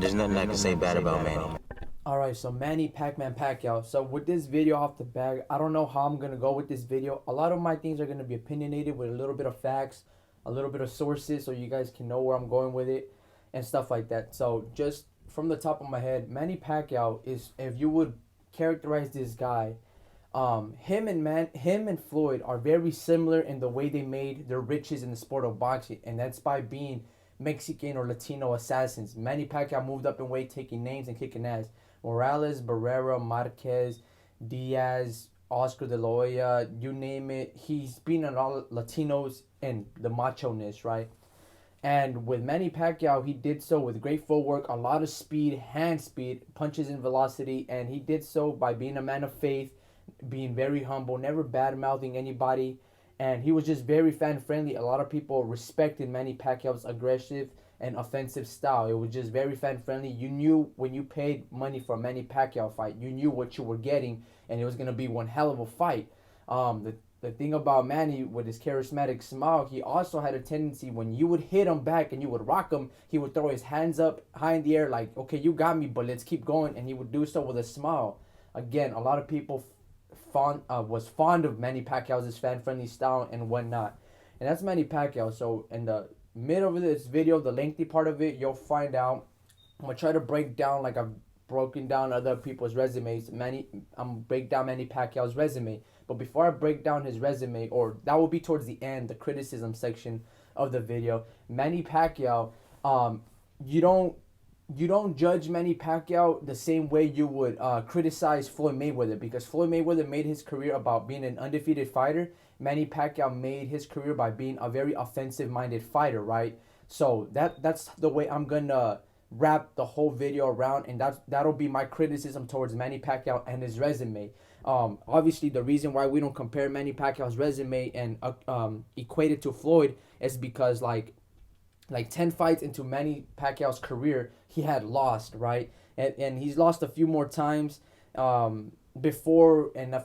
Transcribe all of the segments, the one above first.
There's nothing I can say bad about Manny. Alright, so Manny, Pacman, Pacquiao. So with this video off the bag, I don't know how I'm going to go with this video. A lot of my things are going to be opinionated with a little bit of facts, a little bit of sources, so you guys can know where I'm going with it and stuff like that. So just from the top of my head, Manny Pacquiao is, if you would characterize this guy, him and Floyd are very similar in the way they made their riches in the sport of boxing, and that's by being Mexican or Latino assassins. Manny Pacquiao moved up in weight, taking names and kicking ass. Morales, Barrera, Marquez, Diaz, Oscar De La Hoya, you name it. He's been on all Latinos and the macho-ness, right? And with Manny Pacquiao, he did so with great footwork, a lot of speed, hand speed, punches and velocity, and he did so by being a man of faith, being very humble, never bad mouthing anybody, and he was just very fan friendly. A lot of people respected Manny Pacquiao's aggressive and offensive style. It was just very fan friendly. You knew when you paid money for a Manny Pacquiao fight, you knew what you were getting, and it was gonna be one hell of a fight. The thing about Manny with his charismatic smile, he also had a tendency when you would hit him back and you would rock him, he would throw his hands up high in the air like, okay, you got me, but let's keep going, and he would do so with a smile. Again, a lot of people was fond of Manny Pacquiao's fan-friendly style and whatnot. And that's Manny Pacquiao. So in the middle of this video, the lengthy part of it, you'll find out. I'm going to try to break down like I've broken down other people's resumes. I'm going to break down Manny Pacquiao's resume. But before I break down his resume, or that will be towards the end, the criticism section of the video, Manny Pacquiao, you don't judge Manny Pacquiao the same way you would criticize Floyd Mayweather, because Floyd Mayweather made his career about being an undefeated fighter. Manny Pacquiao made his career by being a very offensive-minded fighter, right? So that's the way I'm gonna wrap the whole video around, and that'll be my criticism towards Manny Pacquiao and his resume. Obviously, the reason why we don't compare Manny Pacquiao's resume and equate it to Floyd is because like 10 fights into Manny Pacquiao's career, he had lost, right? And he's lost a few more times before, and a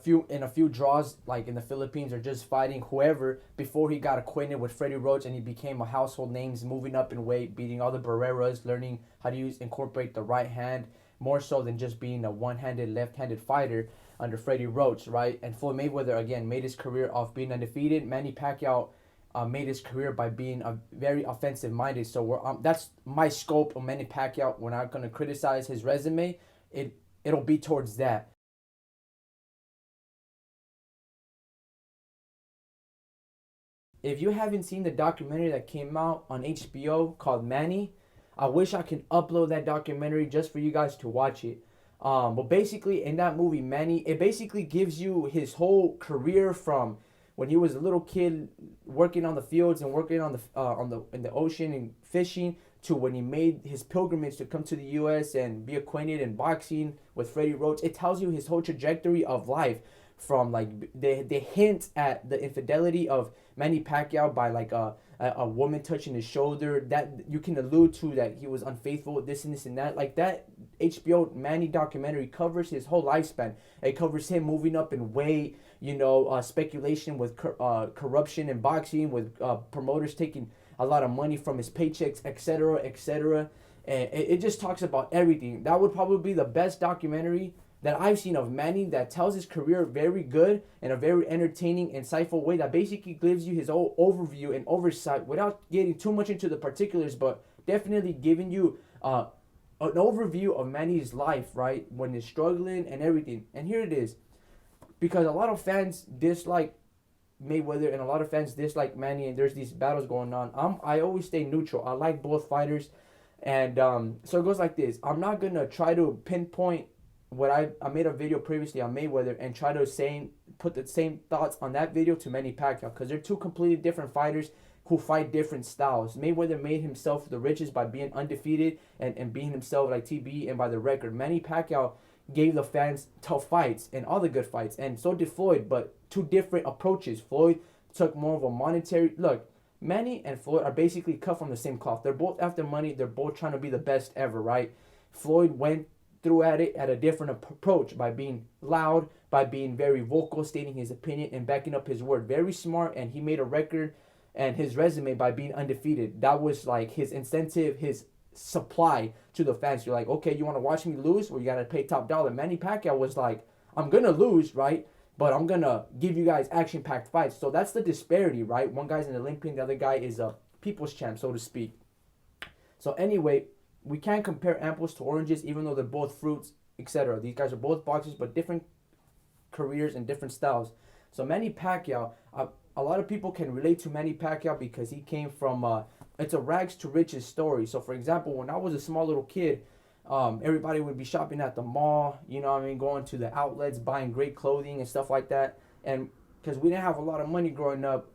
few draws, like in the Philippines, or just fighting whoever, before he got acquainted with Freddie Roach and he became a household name, moving up in weight, beating all the Barreras, learning how to incorporate the right hand more so than just being a one-handed, left-handed fighter under Freddie Roach, right? And Floyd Mayweather, again, made his career off being undefeated. Manny Pacquiao made his career by being a very offensive minded. So that's my scope of Manny Pacquiao. We're not gonna criticize his resume. It'll be towards that. If you haven't seen the documentary that came out on HBO called Manny, I wish I could upload that documentary just for you guys to watch it. But basically, in that movie, Manny, it basically gives you his whole career from when he was a little kid working on the fields and working on the in the ocean and fishing, to when he made his pilgrimage to come to the U.S. and be acquainted in boxing with Freddie Roach. It tells you his whole trajectory of life, from like they hint at the infidelity of Manny Pacquiao by like a woman touching his shoulder, that you can allude to that he was unfaithful, this and this and that. Like that HBO Manny documentary covers his whole lifespan. It covers him moving up in weight, speculation with corruption in boxing, with promoters taking a lot of money from his paychecks, etc., etc. And it just talks about everything. That would probably be the best documentary that I've seen of Manny, that tells his career very good in a very entertaining, insightful way, that basically gives you his whole overview and oversight without getting too much into the particulars, but definitely giving you an overview of Manny's life, right, when he's struggling and everything. And here it is, because a lot of fans dislike Mayweather and a lot of fans dislike Manny, and there's these battles going on. I always stay neutral. I like both fighters, and so it goes like this. I'm not gonna try to pinpoint what I made a video previously on Mayweather and try to put the same thoughts on that video to Manny Pacquiao, because they're two completely different fighters who fight different styles. Mayweather made himself the richest by being undefeated and being himself like TB and by the record. Manny Pacquiao gave the fans tough fights and all the good fights, and so did Floyd, but two different approaches. Floyd took more of a monetary look. Manny and Floyd are basically cut from the same cloth. They're both after money. They're both trying to be the best ever, right? Floyd went through at it at a different approach by being loud, by being very vocal, stating his opinion and backing up his word. Very smart, and he made a record and his resume by being undefeated. That was like his incentive, his supply to the fans. You're like, okay, you want to watch me lose? Well, you got to pay top dollar. Manny Pacquiao was like, I'm going to lose, right? But I'm going to give you guys action-packed fights. So that's the disparity, right? One guy's an Olympian, the other guy is a people's champ, so to speak. So anyway, we can't compare apples to oranges, even though they're both fruits, etc. These guys are both boxers, but different careers and different styles. So Manny Pacquiao, a lot of people can relate to Manny Pacquiao because he came from, it's a rags to riches story. So for example, when I was a small little kid, everybody would be shopping at the mall, you know what I mean, going to the outlets, buying great clothing and stuff like that. And because we didn't have a lot of money growing up,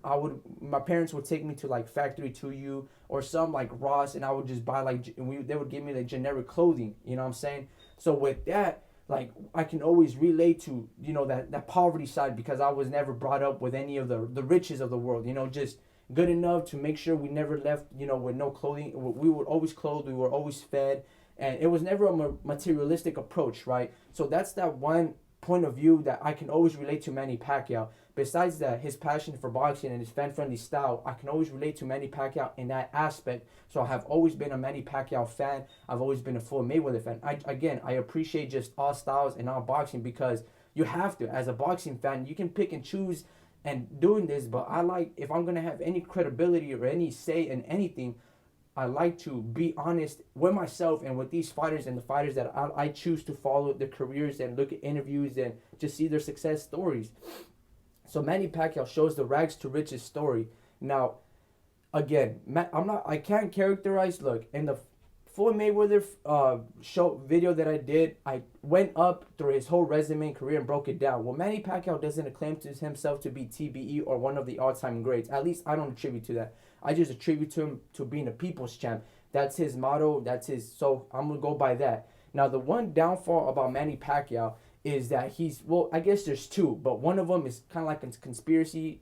my parents would take me to like Factory 2U or some like Ross, and I would just buy like, they would give me like generic clothing, you know what I'm saying? So with that, like I can always relate to, you know, that poverty side, because I was never brought up with any of the riches of the world, you know, just good enough to make sure we never left, you know, with no clothing. We were always clothed, we were always fed, and it was never a materialistic approach, right? So that's that one point of view that I can always relate to Manny Pacquiao. Besides that, his passion for boxing and his fan-friendly style, I can always relate to Manny Pacquiao in that aspect. So I have always been a Manny Pacquiao fan. I've always been a Floyd Mayweather fan. I appreciate just all styles and all boxing, because you have to. As a boxing fan, you can pick and choose and doing this, but I like, if I'm going to have any credibility or any say in anything, I like to be honest with myself and with these fighters and the fighters that I choose to follow their careers and look at interviews and just see their success stories. So Manny Pacquiao shows the rags to riches story. Now, again, I can't characterize, look, in the Floyd Mayweather show video that I did, I went up through his whole resume and career and broke it down. Well, Manny Pacquiao doesn't acclaim to himself to be TBE or one of the all-time greats. At least I don't attribute to that. I just attribute to him to being a people's champ. That's his motto. So I'm going to go by that. Now, the one downfall about Manny Pacquiao is that I guess there's two, but one of them is kind of like a conspiracy.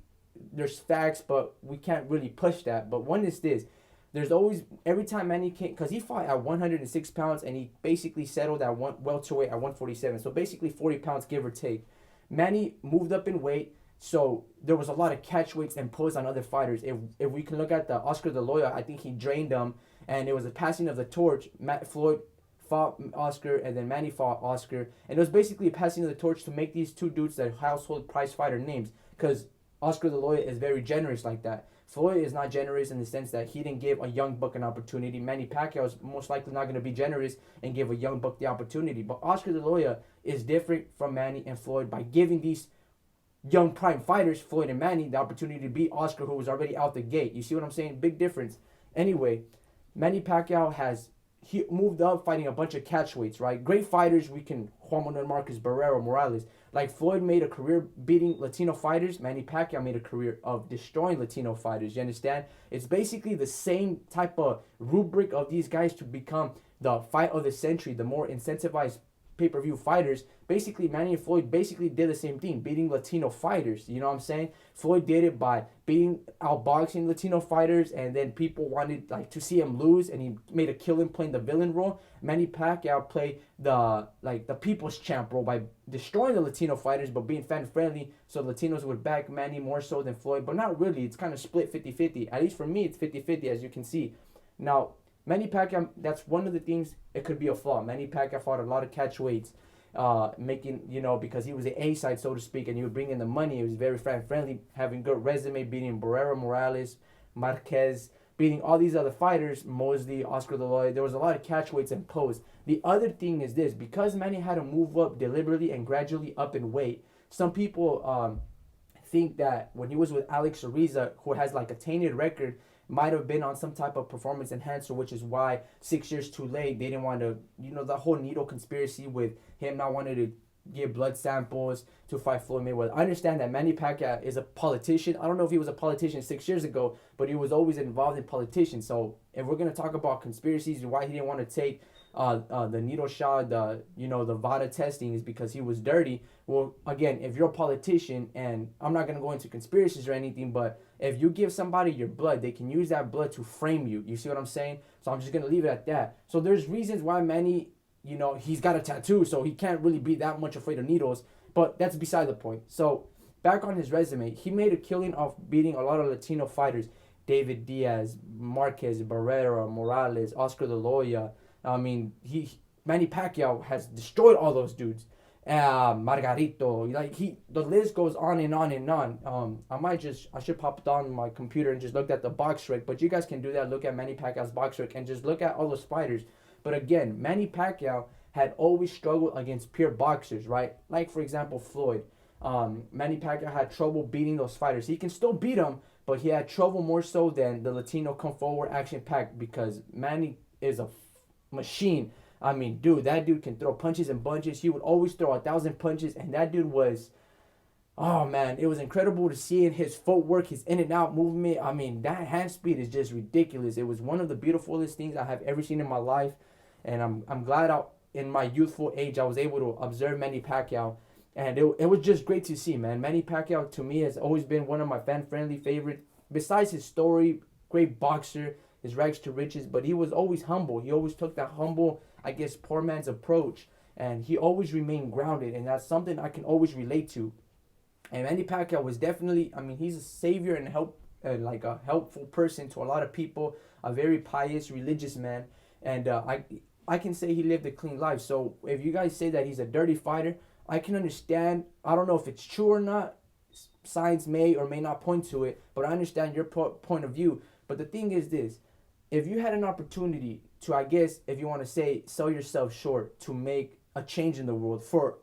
There's facts, but we can't really push that. But one is this. There's always, every time Manny came, because he fought at 106 pounds and he basically settled at welterweight at 147. So basically 40 pounds, give or take. Manny moved up in weight, so there was a lot of catch weights imposed on other fighters. If we can look at the Oscar De La Hoya, I think he drained them, and it was a passing of the torch. Floyd fought Oscar, and then Manny fought Oscar. And it was basically a passing of the torch to make these two dudes their household prize fighter names, because Oscar De La Hoya is very generous like that. Floyd is not generous in the sense that he didn't give a young buck an opportunity. Manny Pacquiao is most likely not going to be generous and give a young buck the opportunity. But Oscar De La Hoya is different from Manny and Floyd by giving these young prime fighters, Floyd and Manny, the opportunity to beat Oscar, who was already out the gate. You see what I'm saying? Big difference. Anyway, Manny Pacquiao he moved up fighting a bunch of catchweights, right? Great fighters, Juan Manuel Marquez, Barrero, Morales. Like Floyd made a career beating Latino fighters, Manny Pacquiao made a career of destroying Latino fighters. You understand? It's basically the same type of rubric of these guys to become the fight of the century, the more incentivized pay-per-view fighters. Basically, Manny and Floyd basically did the same thing, beating Latino fighters. You know what I'm saying? Floyd did it by outboxing Latino fighters, and then people wanted like to see him lose, and he made a killing playing the villain role. Manny Pacquiao played the people's champ role by destroying the Latino fighters, but being fan-friendly, so Latinos would back Manny more so than Floyd. But not really. It's kind of split 50-50. At least for me, it's 50-50, as you can see. Now, Manny Pacquiao, that's one of the things, it could be a flaw. Manny Pacquiao fought a lot of catch weights, because he was the A side, so to speak, and he would bring in the money. He was very fan-friendly, having good resume, beating Barrero, Morales, Marquez, beating all these other fighters, Mosley, Oscar De La Hoya. There was a lot of catch weights imposed. The other thing is this, because Manny had to move up deliberately and gradually up in weight, some people think that when he was with Alex Ariza, who has like a tainted record, might have been on some type of performance enhancer, which is why 6 years too late, they didn't want to, the whole needle conspiracy with him not wanting to give blood samples to fight Floyd Mayweather. I understand that Manny Pacquiao is a politician. I don't know if he was a politician 6 years ago, but he was always involved in politics. So if we're going to talk about conspiracies and why he didn't want to take the needle shot, the VADA testing, is because he was dirty. Well, again, if you're a politician, and I'm not going to go into conspiracies or anything, but if you give somebody your blood, they can use that blood to frame you. You see what I'm saying? So I'm just going to leave it at that. So there's reasons why Manny, he's got a tattoo, so he can't really be that much afraid of needles, but that's beside the point. So back on his resume, he made a killing off beating a lot of Latino fighters. David Diaz, Marquez, Barrera, Morales, Oscar De La Hoya. I mean, Manny Pacquiao has destroyed all those dudes. Margarito, like the list goes on and on and on. I should pop it on my computer and just look at the box rec, but you guys can do that. Look at Manny Pacquiao's box rec and just look at all those fighters. But again, Manny Pacquiao had always struggled against pure boxers, right? Like for example, Floyd. Manny Pacquiao had trouble beating those fighters. He can still beat them, but he had trouble more so than the Latino come forward action pack because Manny is a machine. I mean, dude, that dude can throw punches and bunches. He would always throw 1,000 punches, and that dude was, oh man, it was incredible to see his footwork, his in and out movement. I mean, that hand speed is just ridiculous. It was one of the beautifulest things I have ever seen in my life, and I'm glad in my youthful age I was able to observe Manny Pacquiao, and it was just great to see, man. Manny Pacquiao to me has always been one of my fan-friendly favorites. Besides his story, great boxer, his rags to riches, but he was always humble. He always took that humble, I guess, poor man's approach, and he always remained grounded, and that's something I can always relate to. And Manny Pacquiao was definitely, I mean, he's a savior and like a helpful person to a lot of people, a very pious, religious man, and I can say he lived a clean life. So if you guys say that he's a dirty fighter, I can understand. I don't know if it's true or not. Science may or may not point to it, but I understand your point of view. But the thing is this. If you had an opportunity to, I guess, if you want to say, sell yourself short to make a change in the world for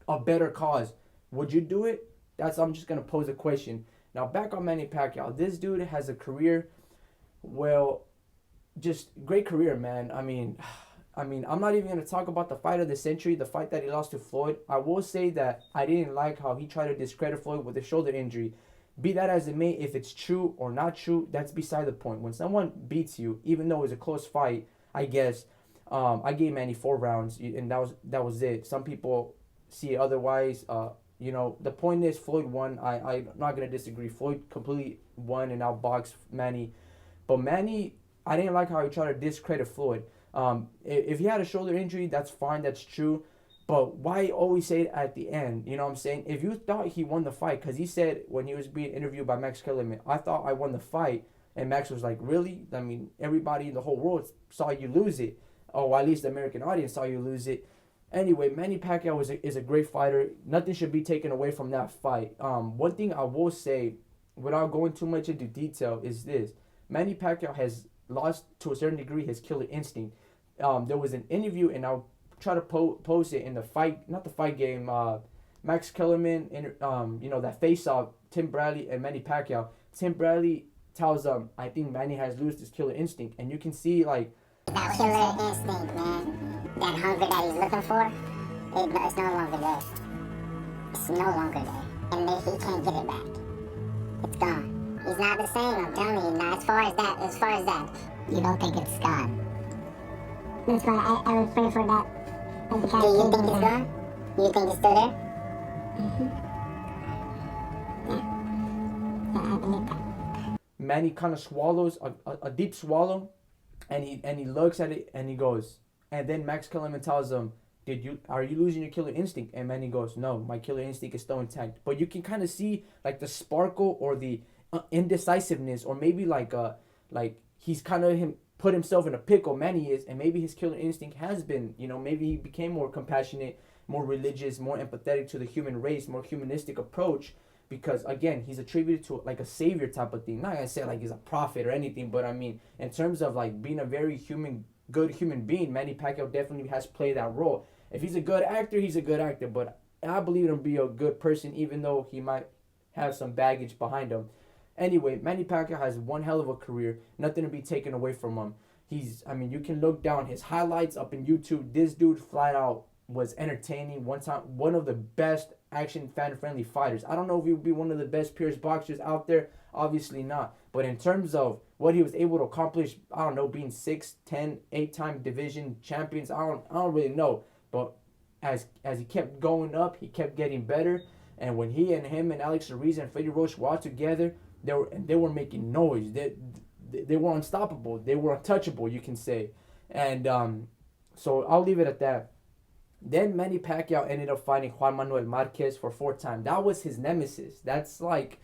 a better cause, would you do it? I'm just going to pose a question. Now, back on Manny Pacquiao. This dude has a career, well, just great career, man. I mean, I'm not even going to talk about the fight of the century, the fight that he lost to Floyd. I will say that I didn't like how he tried to discredit Floyd with a shoulder injury. Be that as it may, if it's true or not true, that's beside the point. When someone beats you, even though it was a close fight, I guess, I gave Manny 4 rounds, and that was it. Some people see it otherwise. The point is Floyd won. I'm not going to disagree. Floyd completely won and outboxed Manny. But Manny, I didn't like how he tried to discredit Floyd. If he had a shoulder injury, that's fine, that's true. But why always say it at the end? You know what I'm saying? If you thought he won the fight, because he said when he was being interviewed by Max Kellerman, I thought I won the fight. And Max was like, really? I mean, everybody in the whole world saw you lose it. Or at least the American audience saw you lose it. Anyway, Manny Pacquiao is a great fighter. Nothing should be taken away from that fight. One thing I will say, without going too much into detail, is this. Manny Pacquiao has lost, to a certain degree, his killer instinct. There was an interview, and I'll try to post it in the fight, not the fight game, Max Kellerman, that face-off, Tim Bradley and Manny Pacquiao. Tim Bradley tells I think Manny has lost his killer instinct, and you can see, like, that killer instinct, man, that hunger that he's looking for, it's no longer there. It's no longer there, and he can't get it back. It's gone. He's not the same, I'm telling you. Now, as far as that, you don't think it's gone. That's why I would pray for that. Do you think it's gone? You think it's still there? Yeah, I believe that. Manny kind of swallows a deep swallow, and he looks at it and he goes, and then Max Kellerman tells him, are you losing your killer instinct? And Manny goes, no, my killer instinct is still intact. But you can kind of see like the sparkle or the indecisiveness, or maybe like he's kind of put himself in a pickle. Manny is, and maybe his killer instinct has been, maybe he became more compassionate, more religious, more empathetic to the human race, more humanistic approach, because again, he's attributed to like a savior type of thing. Not gonna say like he's a prophet or anything, but I mean, in terms of like being a very good human being, Manny Pacquiao definitely has played that role. If he's a good actor, he's a good actor, but I believe him to be a good person, even though he might have some baggage behind him. Anyway, Manny Pacquiao has one hell of a career. Nothing to be taken away from him. You can look down his highlights up in YouTube. This dude flat out was entertaining. One of the best action fan-friendly fighters. I don't know if he would be one of the best purest boxers out there. Obviously not. But in terms of what he was able to accomplish, I don't know, being 6, 10, 8-time division champions, I don't really know. But as he kept going up, he kept getting better. And when him and Alex Ruiz and Freddie Roach were all together, they were making noise. They were unstoppable. They were untouchable, you can say. And so I'll leave it at that. Then Manny Pacquiao ended up fighting Juan Manuel Marquez for 4th time. That was his nemesis. That's like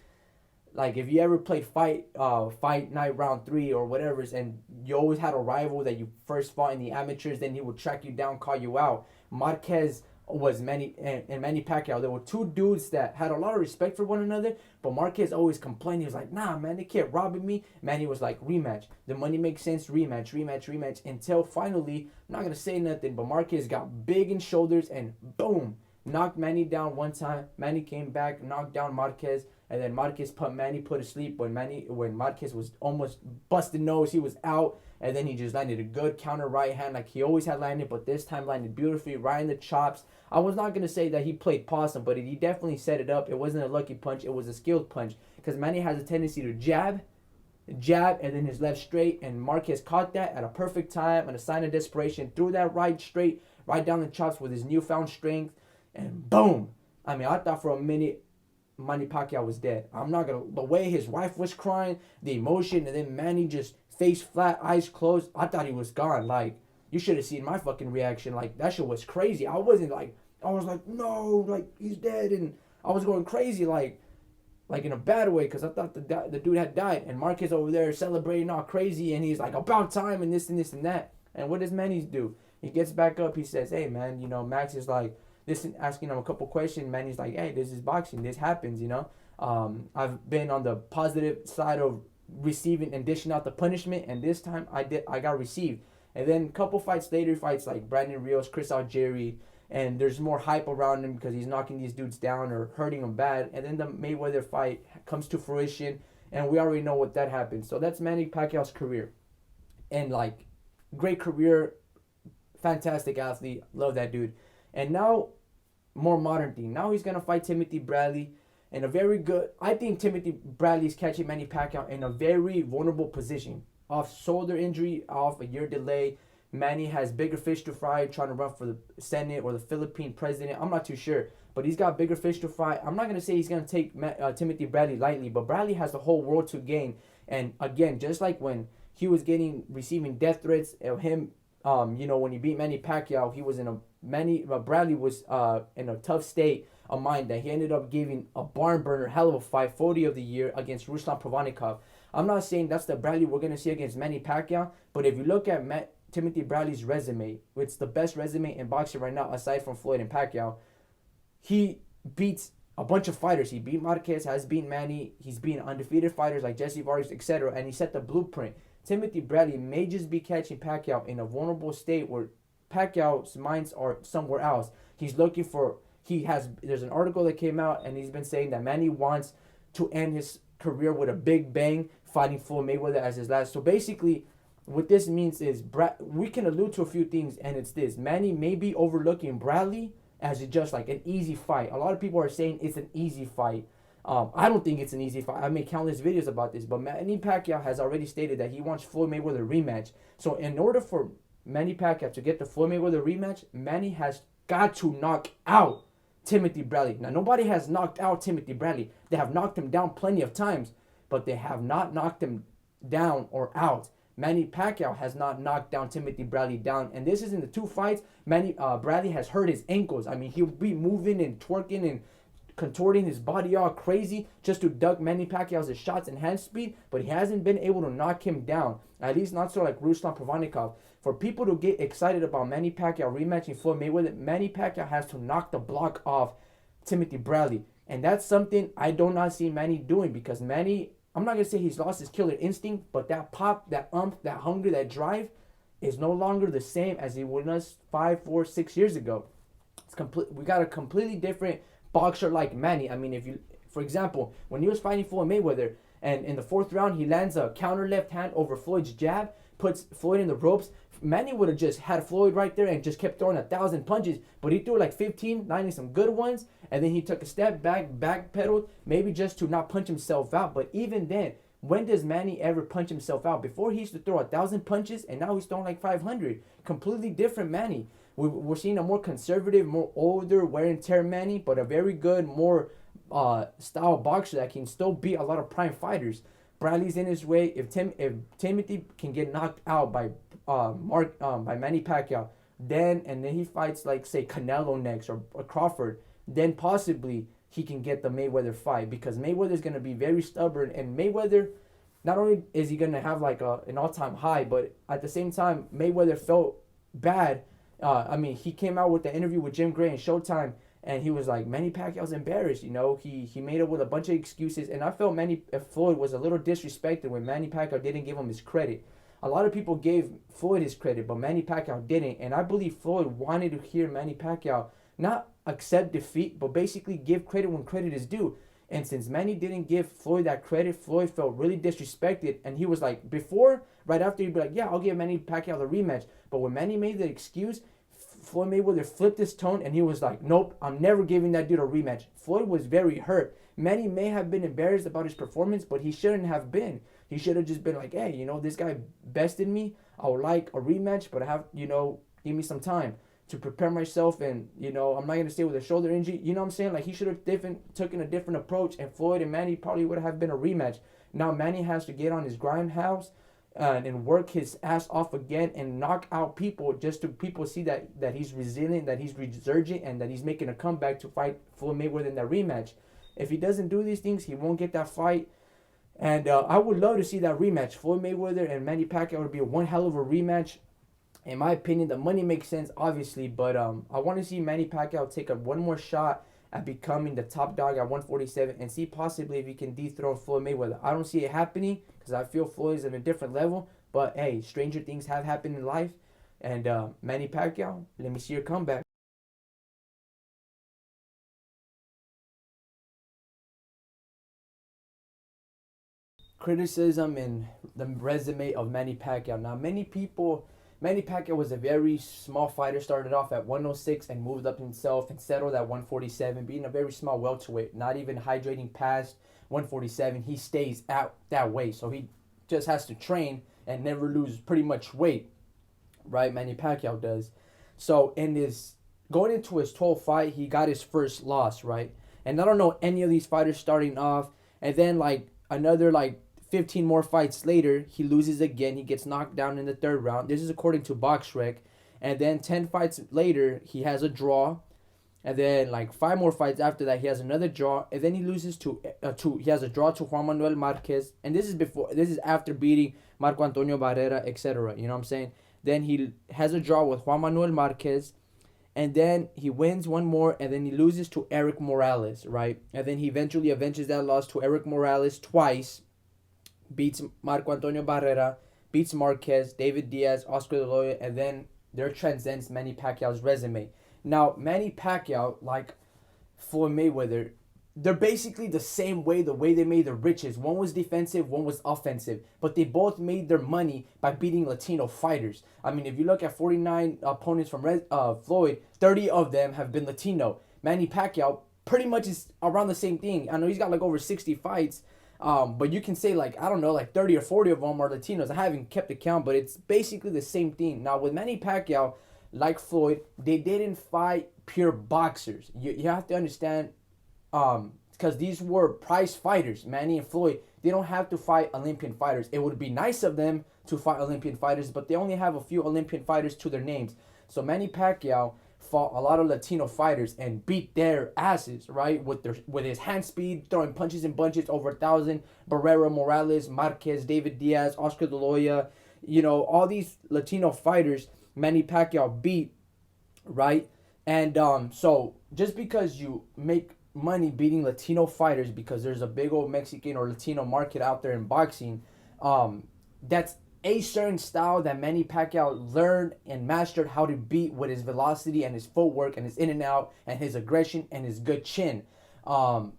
Like if you ever played fight night round 3 or whatever, and you always had a rival that you first fought in the amateurs, then he would track you down, call you out. Marquez was Manny and Manny Pacquiao. There were two dudes that had a lot of respect for one another, but Marquez always complained. He was like, "Nah, man, they kept robbing me." Manny was like, "Rematch. The money makes sense. Rematch." Until finally, I'm not gonna say nothing, but Marquez got big in shoulders and boom, knocked Manny down one time. Manny came back, knocked down Marquez. And then Marquez put Manny to sleep when Marquez was almost busted nose, he was out. And then he just landed a good counter right hand like he always had landed, but this time landed beautifully right in the chops. I was not going to say that he played possum, but he definitely set it up. It wasn't a lucky punch, it was a skilled punch. Because Manny has a tendency to jab, and then his left straight. And Marquez caught that at a perfect time and a sign of desperation. Threw that right straight, right down the chops with his newfound strength. And boom. I mean, I thought for a minute Manny Pacquiao was dead. I'm not gonna. The way his wife was crying, the emotion, and then Manny just face flat, eyes closed. I thought he was gone. Like, you should have seen my fucking reaction. Like, that shit was crazy. I was like, no, like he's dead, and I was going crazy, like in a bad way, because I thought the dude had died. And Marquez over there celebrating all crazy, and he's like, about time, and this and this and that. And what does Manny do? He gets back up. He says, "Hey, man, Max is like." Asking him a couple questions, Manny's like, "Hey, this is boxing. This happens, I've been on the positive side of receiving and dishing out the punishment, and this time I got received." And then a couple fights later, fights like Brandon Rios, Chris Algieri, and there's more hype around him because he's knocking these dudes down or hurting them bad. And then the Mayweather fight comes to fruition, and we already know what that happened. So that's Manny Pacquiao's career, and like, great career, fantastic athlete, love that dude. And now, more modern thing. Now he's going to fight Timothy Bradley in a very good... I think Timothy Bradley's catching Manny Pacquiao in a very vulnerable position. Off shoulder injury, off a year delay. Manny has bigger fish to fry, trying to run for the Senate or the Philippine president. I'm not too sure. But he's got bigger fish to fry. I'm not going to say he's going to take Timothy Bradley lightly, but Bradley has the whole world to gain. And again, just like when he was receiving death threats of him, when he beat Manny Pacquiao, he was in a... Bradley was in a tough state of mind that he ended up giving a barn burner, hell of a fight, 40 of the year against Ruslan Provodnikov. I'm not saying that's the Bradley we're going to see against Manny Pacquiao, but if you look at Timothy Bradley's resume, it's the best resume in boxing right now aside from Floyd and Pacquiao. He beats a bunch of fighters. He beat Marquez, has beaten Manny, he's beaten undefeated fighters like Jesse Vargas, etc., and he set the blueprint. Timothy Bradley may just be catching Pacquiao in a vulnerable state where Pacquiao's minds are somewhere else. He's looking for... There's an article that came out, and he's been saying that Manny wants to end his career with a big bang, fighting Floyd Mayweather as his last. So basically, what this means is we can allude to a few things, and it's this. Manny may be overlooking Bradley as just like an easy fight. A lot of people are saying it's an easy fight. I don't think it's an easy fight. I made countless videos about this, but Manny Pacquiao has already stated that he wants Floyd Mayweather rematch. So in order for Manny Pacquiao to get the Floyd Mayweather rematch, Manny has got to knock out Timothy Bradley. Now, nobody has knocked out Timothy Bradley. They have knocked him down plenty of times, but they have not knocked him down or out. Manny Pacquiao has not knocked down Timothy Bradley down, and this is in the two fights. Bradley has hurt his ankles. I mean, he'll be moving and twerking and contorting his body all crazy just to duck Manny Pacquiao's shots and hand speed, but he hasn't been able to knock him down. At least not so like Ruslan Provodnikov. For people to get excited about Manny Pacquiao rematching Floyd Mayweather, Manny Pacquiao has to knock the block off Timothy Bradley. And that's something I do not see Manny doing, because Manny, I'm not going to say he's lost his killer instinct, but that pop, that that hunger, that drive is no longer the same as he was 5, 4, 6 years ago. We got a completely different boxer like Manny. I mean, for example, when he was fighting Floyd Mayweather, and in the 4th round, he lands a counter left hand over Floyd's jab, puts Floyd in the ropes. Manny would have just had Floyd right there and just kept throwing 1,000 punches, but he threw like 15, landing some good ones, and then he took a step back, backpedaled, maybe just to not punch himself out. But even then, when does Manny ever punch himself out? Before, he used to throw 1,000 punches, and now he's throwing like 500. Completely different Manny. We're seeing a more conservative, more older, wear and tear Manny, but a very good, more style boxer that can still beat a lot of prime fighters. Bradley's in his way. If Timothy can get knocked out by Manny Pacquiao, then he fights like, say, Canelo next or Crawford, then possibly he can get the Mayweather fight, because Mayweather's going to be very stubborn, and Mayweather, not only is he going to have like an all-time high, but at the same time, Mayweather felt bad. He came out with the interview with Jim Gray and Showtime, and he was like, Manny Pacquiao's embarrassed. He made up with a bunch of excuses, and I felt Floyd was a little disrespected when Manny Pacquiao didn't give him his credit. A lot of people gave Floyd his credit, but Manny Pacquiao didn't, and I believe Floyd wanted to hear Manny Pacquiao not accept defeat, but basically give credit when credit is due. And since Manny didn't give Floyd that credit, Floyd felt really disrespected, and he was like, right after, he'd be like, yeah, I'll give Manny Pacquiao the rematch. But when Manny made the excuse, Floyd Mayweather flipped his tone, and he was like, nope, I'm never giving that dude a rematch. Floyd was very hurt. Manny may have been embarrassed about his performance, but he shouldn't have been. He should have just been like, hey, this guy bested me. I would like a rematch, but I have, give me some time to prepare myself, and, I'm not going to stay with a shoulder injury. You know what I'm saying? Like, he should have taken a different approach, and Floyd and Manny probably would have been a rematch. Now Manny has to get on his grindhouse and work his ass off again and knock out people, just to people see that he's resilient, that he's resurgent, and that he's making a comeback to fight Floyd Mayweather in that rematch. If he doesn't do these things, he won't get that fight. And I would love to see that rematch. Floyd Mayweather and Manny Pacquiao would be one hell of a rematch. In my opinion, the money makes sense, obviously, but I want to see Manny Pacquiao take one more shot at becoming the top dog at 147 and see possibly if he can dethrone Floyd Mayweather. I don't see it happening because I feel Floyd is at a different level, but hey, stranger things have happened in life. And Manny Pacquiao, let me see your comeback. Criticism in the resume of Manny Pacquiao. Now, Manny Pacquiao was a very small fighter, started off at 106 and moved up himself and settled at 147, being a very small welterweight, not even hydrating past 147. He stays at that weight, so he just has to train and never lose pretty much weight, right? Manny Pacquiao does. So going into his 12th fight, he got his first loss, right? And I don't know any of these fighters starting off, and then another 15 more fights later, he loses again. He gets knocked down in the third round. This is according to BoxRec. And then 10 fights later, he has a draw. And then 5 more fights after that, he has another draw. And then he loses he has a draw to Juan Manuel Marquez. And this is after beating Marco Antonio Barrera, etc. You know what I'm saying? Then he has a draw with Juan Manuel Marquez. And then he wins one more, and then he loses to Eric Morales, right? And then he eventually avenges that loss to Eric Morales twice. Beats Marco Antonio Barrera, beats Marquez, David Diaz, Oscar De La Hoya, and then there transcends Manny Pacquiao's resume. Now, Manny Pacquiao, like Floyd Mayweather, they're basically the same way, the way they made their riches. One was defensive, one was offensive, but they both made their money by beating Latino fighters. I mean, if you look at 49 opponents from Floyd, 30 of them have been Latino. Manny Pacquiao pretty much is around the same thing. I know he's got over 60 fights. But you can say 30 or 40 of them are Latinos. I haven't kept the count, but it's basically the same thing. Now with Manny Pacquiao, like Floyd, they didn't fight pure boxers. You have to understand, because these were prize fighters. Manny and Floyd, they don't have to fight Olympian fighters. It would be nice of them to fight Olympian fighters, but they only have a few Olympian fighters to their names. So Manny Pacquiao fought a lot of Latino fighters and beat their asses, right? With his hand speed, throwing punches and bunches over 1,000. Barrera, Morales, Marquez, David Diaz, Oscar De La Hoya, all these Latino fighters Manny Pacquiao beat, right? And so just because you make money beating Latino fighters because there's a big old Mexican or Latino market out there in boxing, that's a certain style that Manny Pacquiao learned and mastered how to beat with his velocity and his footwork and his in and out and his aggression and his good chin. One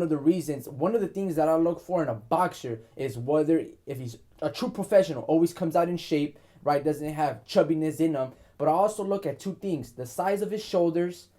of the things that I look for in a boxer is if he's a true professional, always comes out in shape, right? Doesn't have chubbiness in him. But I also look at two things: the size of his shoulders,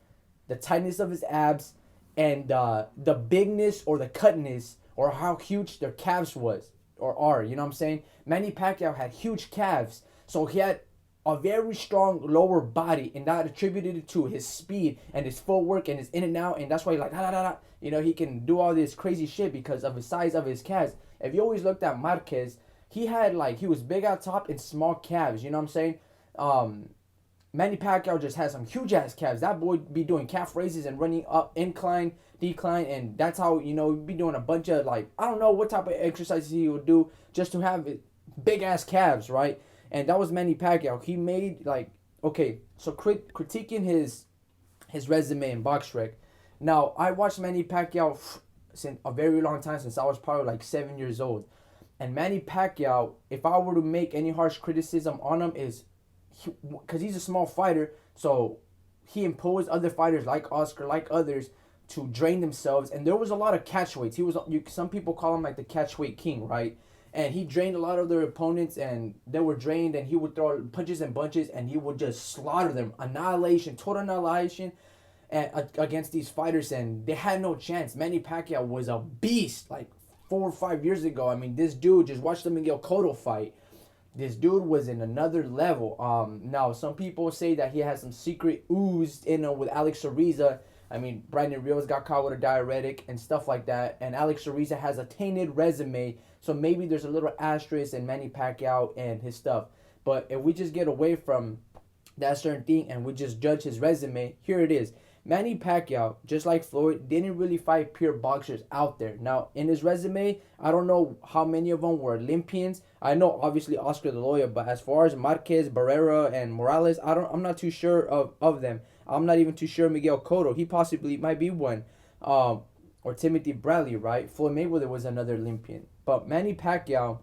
the tightness of his abs, and the bigness or the cutness or how huge their calves was. Or are, you know what I'm saying? Manny Pacquiao had huge calves, so he had a very strong lower body, and that attributed it to his speed and his footwork and his in and out, and that's why he can do all this crazy shit because of the size of his calves. If you always looked at Marquez, he was big out top and small calves, you know what I'm saying? Manny Pacquiao just has some huge ass calves. That boy be doing calf raises and running up incline, decline, and that's how be doing a bunch of like I don't know what type of exercises he would do just to have big ass calves, right? And that was Manny Pacquiao. He made like okay, so critiquing his resume in BoxRec. Now I watched Manny Pacquiao since a very long time since I was probably like 7 years old, and Manny Pacquiao, if I were to make any harsh criticism on him, is because he's a small fighter, so he imposed other fighters like Oscar, like others, to drain themselves. And there was a lot of catch weights. He was some people call him like the catch weight king, right? And he drained a lot of their opponents, and they were drained. And he would throw punches and bunches, and he would just slaughter them, total annihilation, against these fighters, and they had no chance. Manny Pacquiao was a beast like 4 or 5 years ago. I mean, this dude, just watch the Miguel Cotto fight. This dude was in another level. Now, some people say that he has some secret ooze in him with Alex Ariza. I mean, Brandon Rios got caught with a diuretic and stuff like that. And Alex Ariza has a tainted resume. So maybe there's a little asterisk in Manny Pacquiao and his stuff. But if we just get away from that certain thing and we just judge his resume, here it is. Manny Pacquiao, just like Floyd, didn't really fight pure boxers out there. Now, in his resume, I don't know how many of them were Olympians. I know, obviously, Oscar the Lawyer, but as far as Marquez, Barrera, and Morales, I'm not too sure of them. I'm not even too sure Miguel Cotto. He possibly might be one. Or Timothy Bradley, right? Floyd Mayweather was another Olympian. But Manny Pacquiao,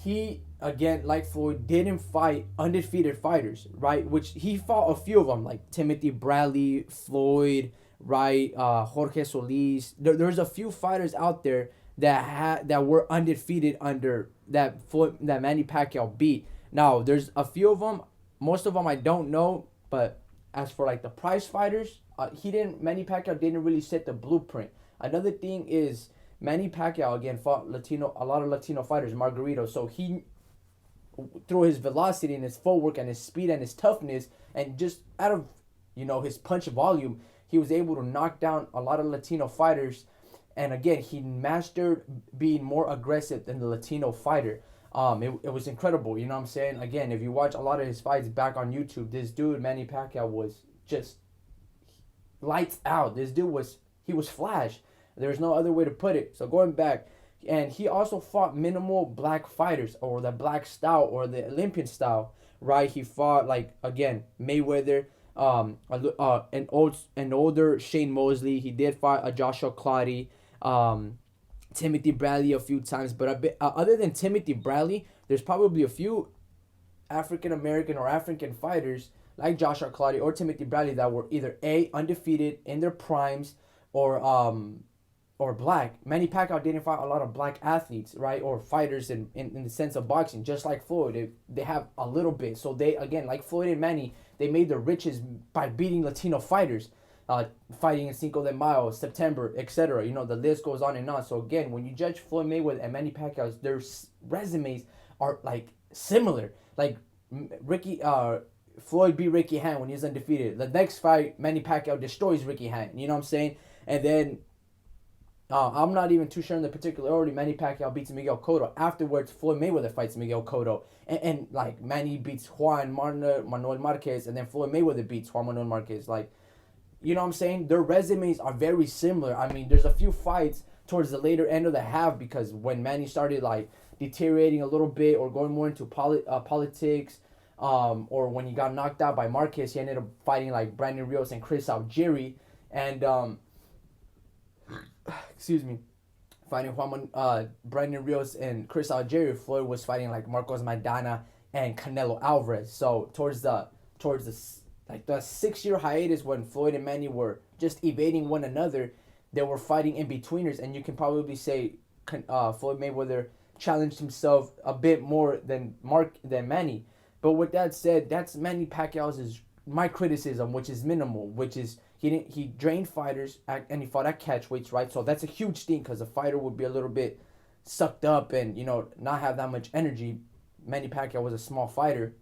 he, again, like Floyd, didn't fight undefeated fighters, right? Which he fought a few of them, like Timothy Bradley, Floyd, right? Jorge Solis. There's a few fighters out there that were undefeated under that Manny Pacquiao beat. Now, there's a few of them. Most of them I don't know, but as for like the prize fighters, Manny Pacquiao didn't really set the blueprint. Another thing is Manny Pacquiao again fought a lot of Latino fighters, Margarito. So he, through his velocity and his footwork and his speed and his toughness, and just out of his punch volume, he was able to knock down a lot of Latino fighters. And again, he mastered being more aggressive than the Latino fighter. It was incredible. You know what I'm saying? Again, if you watch a lot of his fights back on YouTube, this dude Manny Pacquiao was just lights out. This dude was Flash. There's no other way to put it. So going back, and he also fought minimal black fighters, or the black style, or the Olympian style, right? He fought like again Mayweather, an older Shane Mosley. He did fight a Joshua Clottey, Timothy Bradley a few times, but other than Timothy Bradley, there's probably a few African American or African fighters like Joshua Clottey or Timothy Bradley that were either undefeated in their primes, or black. Manny Pacquiao didn't fight a lot of black athletes, right, or fighters in the sense of boxing, just like Floyd. They have a little bit. So they, again, like Floyd and Manny, they made their riches by beating Latino fighters, fighting in Cinco de Mayo, September, etc. The list goes on and on. So again, when you judge Floyd Mayweather and Manny Pacquiao, their resumes are like similar. Like Floyd beat Ricky Hatton when he was undefeated. The next fight, Manny Pacquiao destroys Ricky Hatton. You know what I'm saying? And then I'm not even too sure in the particular order. Manny Pacquiao beats Miguel Cotto. Afterwards, Floyd Mayweather fights Miguel Cotto. And like Manny beats Manuel Marquez, and then Floyd Mayweather beats Juan Manuel Marquez. Like, you know what I'm saying? Their resumes are very similar. I mean, there's a few fights towards the later end of the half, because when Manny started like deteriorating a little bit or going more into politics, or when he got knocked out by Marquez, he ended up fighting like Brandon Rios and Chris Algieri. And excuse me, fighting Brandon Rios and Chris Algieri. Floyd was fighting like Marcos Maidana and Canelo Alvarez. So towards the 6-year hiatus when Floyd and Manny were just evading one another, they were fighting in betweeners, and you can probably say Floyd Mayweather challenged himself a bit more than Manny. But with that said, that's Manny Pacquiao's my criticism, which is minimal, which is he drained fighters and he fought at catch weights, right? So that's a huge thing, because a fighter would be a little bit sucked up and not have that much energy. Manny Pacquiao was a small fighter.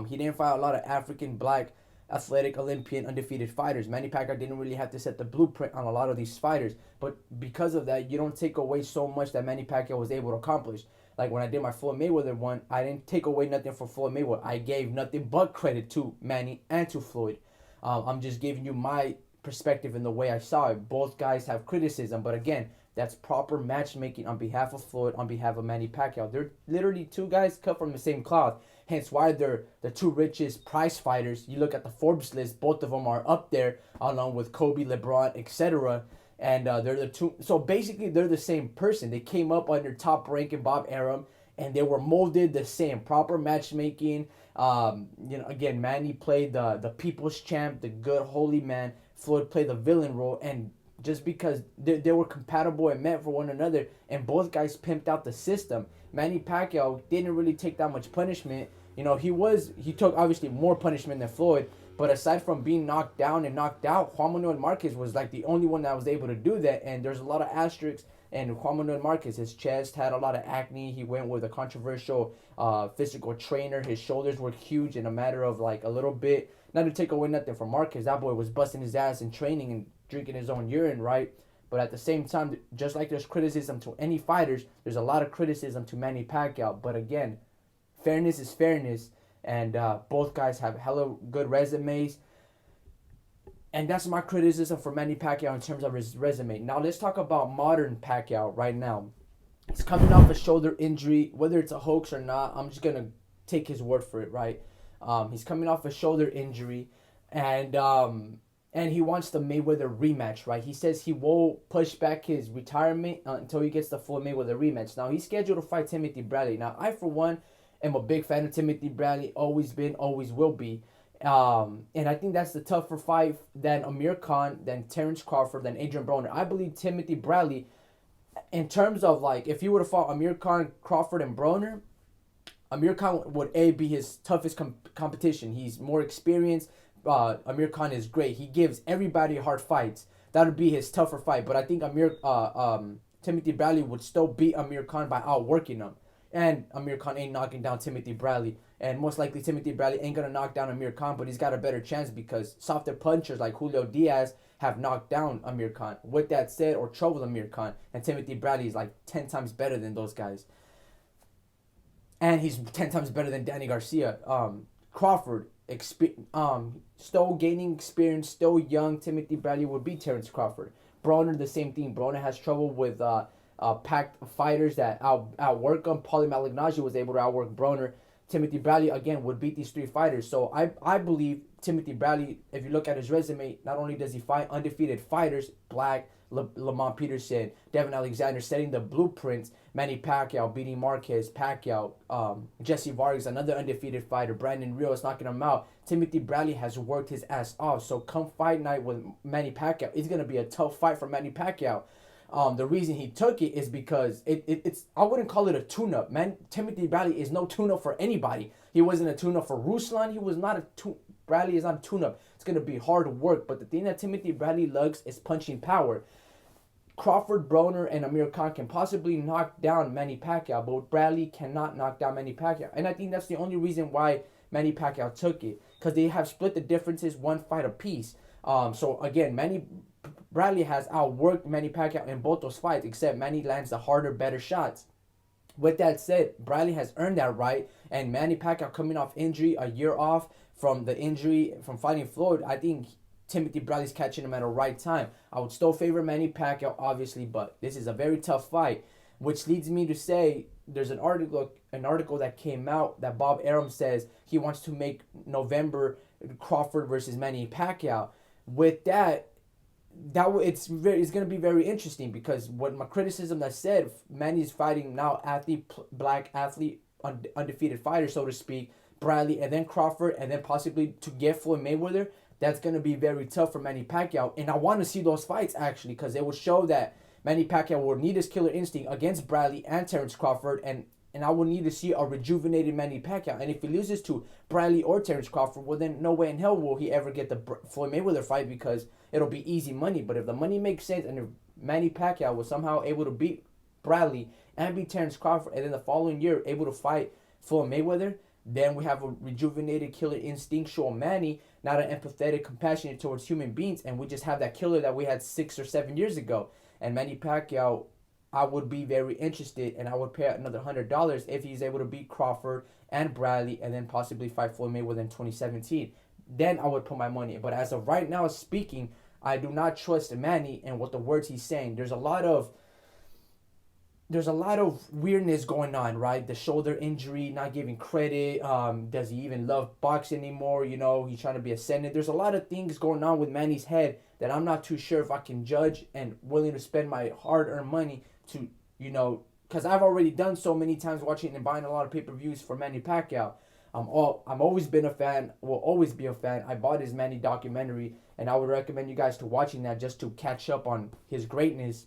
He didn't fight a lot of African, black, athletic, Olympian, undefeated fighters. Manny Pacquiao didn't really have to set the blueprint on a lot of these fighters, but because of that, you don't take away so much that Manny Pacquiao was able to accomplish. Like when I did my Floyd Mayweather one, I didn't take away nothing from Floyd Mayweather. I gave nothing but credit to Manny and to Floyd. I'm just giving you my perspective and the way I saw it. Both guys have criticism, but again, that's proper matchmaking on behalf of Floyd, on behalf of Manny Pacquiao. They're literally two guys cut from the same cloth. Hence why they're the two richest prize fighters. You look at the Forbes list, both of them are up there, along with Kobe, LeBron, etc. And they're the two. So basically, they're the same person. They came up under top ranking Bob Arum, and they were molded the same. Proper matchmaking. Again, Manny played the people's champ, the good holy man. Floyd played the villain role, and just because they were compatible and meant for one another, and both guys pimped out the system. Manny Pacquiao didn't really take that much punishment. He took obviously more punishment than Floyd, but aside from being knocked down and knocked out, Juan Manuel Marquez was like the only one that was able to do that. And there's a lot of asterisks. And Juan Manuel Marquez, his chest had a lot of acne. He went with a controversial physical trainer. His shoulders were huge in a matter of like a little bit. Not to take away nothing from Marquez, that boy was busting his ass in training and drinking his own urine, right? But at the same time, just like there's criticism to any fighters, there's a lot of criticism to Manny Pacquiao. But again, fairness is fairness, and both guys have hella good resumes. And that's my criticism for Manny Pacquiao in terms of his resume. Now let's talk about modern Pacquiao right now. He's coming off a shoulder injury. Whether it's a hoax or not, I'm just going to take his word for it, right? He's coming off a shoulder injury, and he wants the Mayweather rematch, right? He says he will push back his retirement until he gets the full Mayweather rematch. Now, he's scheduled to fight Timothy Bradley. Now, I, for one, am a big fan of Timothy Bradley. Always been, always will be. And I think that's the tougher fight than Amir Khan, than Terence Crawford, than Adrian Broner. I believe Timothy Bradley, in terms of like, if he would have fought Amir Khan, Crawford, and Broner, Amir Khan would be his toughest competition. He's more experienced. Amir Khan is great. He gives everybody hard fights. That would be his tougher fight. But I think Timothy Bradley would still beat Amir Khan by outworking him. And Amir Khan ain't knocking down Timothy Bradley. And most likely Timothy Bradley ain't going to knock down Amir Khan, but he's got a better chance because softer punchers like Julio Diaz have knocked down Amir Khan. With that said, or troubled Amir Khan. And Timothy Bradley is like 10 times better than those guys. And he's 10 times better than Danny Garcia. Crawford, still gaining experience, still young. Timothy Bradley would beat Terence Crawford. Broner, the same thing. Broner has trouble with packed fighters that outwork him. Paulie Malignaggi was able to outwork Broner. Timothy Bradley, again, would beat these three fighters. So I believe Timothy Bradley, if you look at his resume, not only does he fight undefeated fighters, Black, Lamont Peterson, Devin Alexander, setting the blueprints, Manny Pacquiao beating Marquez, Pacquiao, Jesse Vargas, another undefeated fighter, Brandon Rios knocking him out. Timothy Bradley has worked his ass off. So come fight night with Manny Pacquiao, it's going to be a tough fight for Manny Pacquiao. The reason he took it is because it's I wouldn't call it a tune-up, man. Timothy Bradley is no tune-up for anybody. He wasn't a tune-up for Ruslan. He was not Bradley is not a tune-up. It's going to be hard work. But the thing that Timothy Bradley lugs is punching power. Crawford, Broner, and Amir Khan can possibly knock down Manny Pacquiao, but Bradley cannot knock down Manny Pacquiao. And I think that's the only reason why Manny Pacquiao took it, because they have split the differences one fight apiece. So again, Bradley has outworked Manny Pacquiao in both those fights, except Manny lands the harder, better shots. With that said, Bradley has earned that right, and Manny Pacquiao coming off injury, a year off from the injury from fighting Floyd, I think Timothy Bradley's catching him at a right time. I would still favor Manny Pacquiao, obviously, but this is a very tough fight, which leads me to say there's an article that came out that Bob Arum says he wants to make November Crawford versus Manny Pacquiao. With that, it's going to be very interesting, because what my criticism that said Manny's fighting now black athlete, undefeated fighter, so to speak, Bradley, and then Crawford, and then possibly to get Floyd Mayweather. That's going to be very tough for Manny Pacquiao. And I want to see those fights, actually, because it will show that Manny Pacquiao will need his killer instinct against Bradley and Terence Crawford, and I will need to see a rejuvenated Manny Pacquiao. And if he loses to Bradley or Terence Crawford, well, then no way in hell will he ever get the Floyd Mayweather fight, because it'll be easy money. But if the money makes sense, and if Manny Pacquiao was somehow able to beat Bradley and beat Terence Crawford, and then the following year able to fight Floyd Mayweather, then we have a rejuvenated, killer, instinctual Manny, not an empathetic, compassionate towards human beings, and we just have that killer that we had 6 or 7 years ago. And Manny Pacquiao, I would be very interested, and I would pay another $100 if he's able to beat Crawford and Bradley, and then possibly fight Floyd Mayweather in 2017. Then I would put my money in. But as of right now speaking, I do not trust Manny and what the words he's saying. There's a lot of weirdness going on, right? The shoulder injury, not giving credit. Does he even love boxing anymore? You know, he's trying to be ascendant. There's a lot of things going on with Manny's head that I'm not too sure if I can judge, and willing to spend my hard-earned money to, you know, because I've already done so many times watching and buying a lot of pay-per-views for Manny Pacquiao. I'm always been a fan, will always be a fan. I bought his Manny documentary, and I would recommend you guys to watching that just to catch up on his greatness.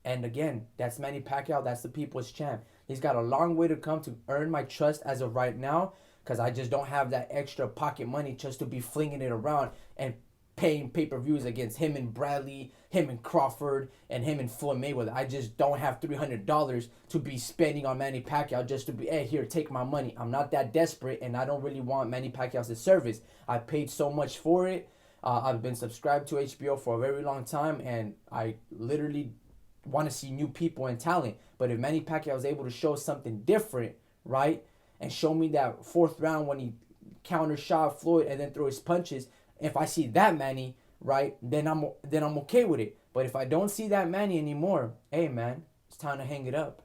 And again, that's Manny Pacquiao. That's the people's champ. He's got a long way to come to earn my trust as of right now, because I just don't have that extra pocket money just to be flinging it around and paying pay-per-views against him and Bradley, him and Crawford, and him and Floyd Mayweather. I just don't have $300 to be spending on Manny Pacquiao just to be, hey, here, take my money. I'm not that desperate, and I don't really want Manny Pacquiao's service. I paid so much for it. I've been subscribed to HBO for a very long time, and I literally want to see new people and talent. But if Manny Pacquiao is able to show something different, right, and show me that fourth round when he counter shot Floyd and then throw his punches, if I see that Manny, right, then I'm okay with it. But if I don't see that Manny anymore, hey man, it's time to hang it up.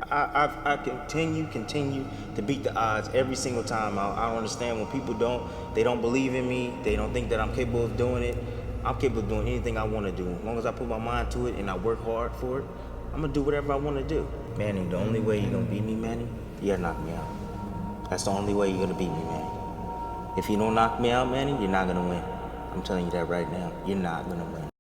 I continue to beat the odds every single time. I don't understand when people don't believe in me. They don't think that I'm capable of doing it. I'm capable of doing anything I want to do. As long as I put my mind to it and I work hard for it, I'm going to do whatever I want to do. Manny, the only way you're going to beat me, Manny, you got to knock me out. That's the only way you're going to beat me, Manny. If you don't knock me out, Manny, you're not going to win. I'm telling you that right now. You're not going to win.